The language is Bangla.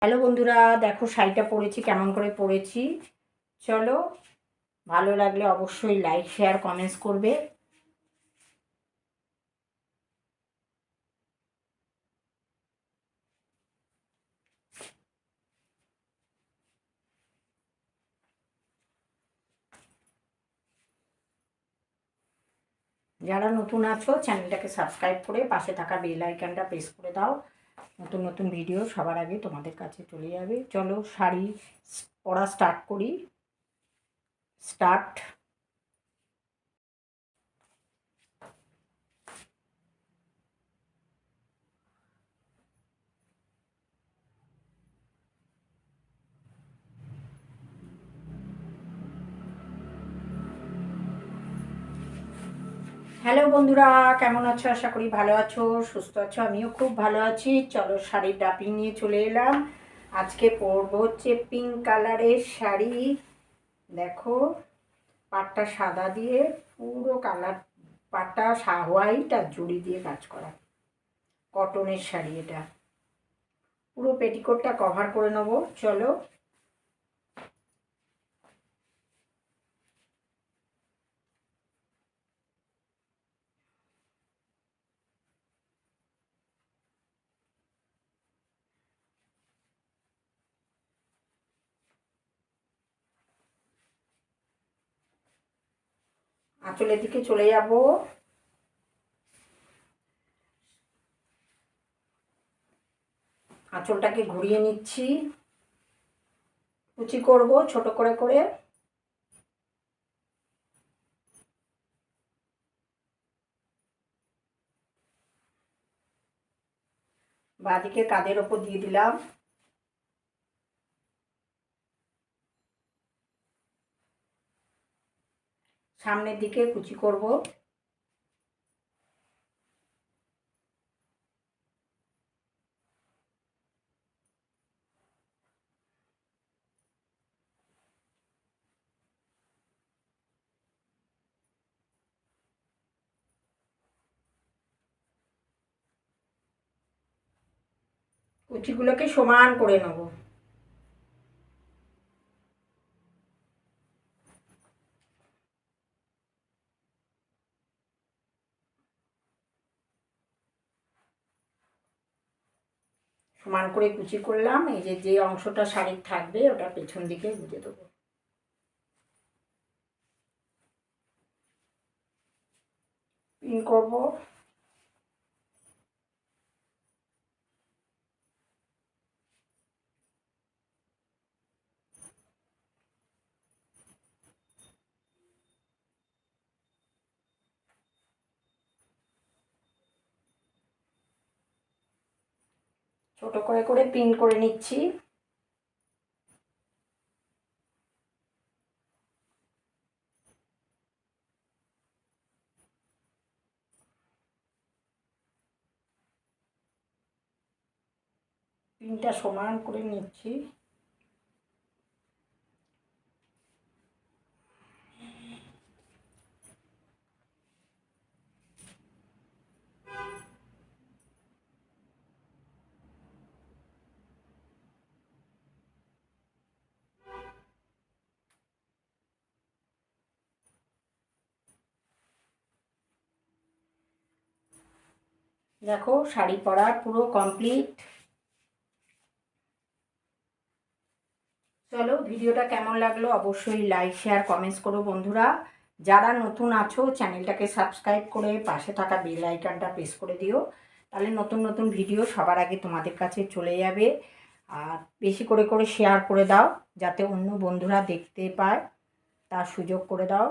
হ্যালো বন্ধুরা, দেখো শাড়িটা পরেছি, কেমন করে পরেছি। চলো, ভালো লাগলে অবশ্যই লাইক শেয়ার কমেন্টস করবে। যারা নতুন আছো চ্যানেলটাকে সাবস্ক্রাইব করে পাশে থাকা বেল আইকনটা প্রেস করে দাও। নতুন নতুন ভিডিও সবার আগে তোমাদের কাছে চলে যাবে। চলো শাড়ি পরা স্টার্ট করি। স্টার্ট। হ্যালো বন্ধুরা, কেমন আছো? আশা করি ভালো আছো, সুস্থ আছো। আমিও খুব ভালো আছি। চলো শাড়ির ড্রাপিং নিয়ে চলে এলাম। আজকে পরবো হচ্ছে পিঙ্ক কালারের শাড়ি। দেখো, পাটটা সাদা দিয়ে পুরো কালার, পাটটা হোয়াইট আর জুড়ি দিয়ে কাজ করা কটনের শাড়ি। এটা পুরো পেটিকোটটা কভার করে নেবো। চলো, আঁচলের দিকে চলে যাব। আঁচলটাকে ঘুরিয়ে নিচ্ছি, কুচি করব ছোট করে করে। বাঁদিকে কাঁধের ওপর দিয়ে দিলাম। সামনের দিকে কুচি করব। কুচিগুলোকে সমান করে নেব। সমান করে কুচি করলাম। এই যে যে অংশটা শাড়ির থাকবে ওটা পেছন দিকে গুঁজে দেবো। পিন করব। ছোট করে করে পিন করে নিচ্ছি। পিনটা সমান করে নিচ্ছি। দেখো শাড়ি পরা পুরো কমপ্লিট। চলো, ভিডিওটা কেমন লাগলো অবশ্যই লাইক শেয়ার কমেন্টস করো বন্ধুরা। যারা নতুন আছো চ্যানেলটাকে সাবস্ক্রাইব করে পাশে থাকা বেল আইকনটা প্রেস করে দিও, তাহলে নতুন নতুন ভিডিও সবার আগে তোমাদের কাছে চলে যাবে। আর বেশি করে করে শেয়ার করে দাও, যাতে অন্য বন্ধুরা দেখতে পায়, তার সুযোগ করে দাও।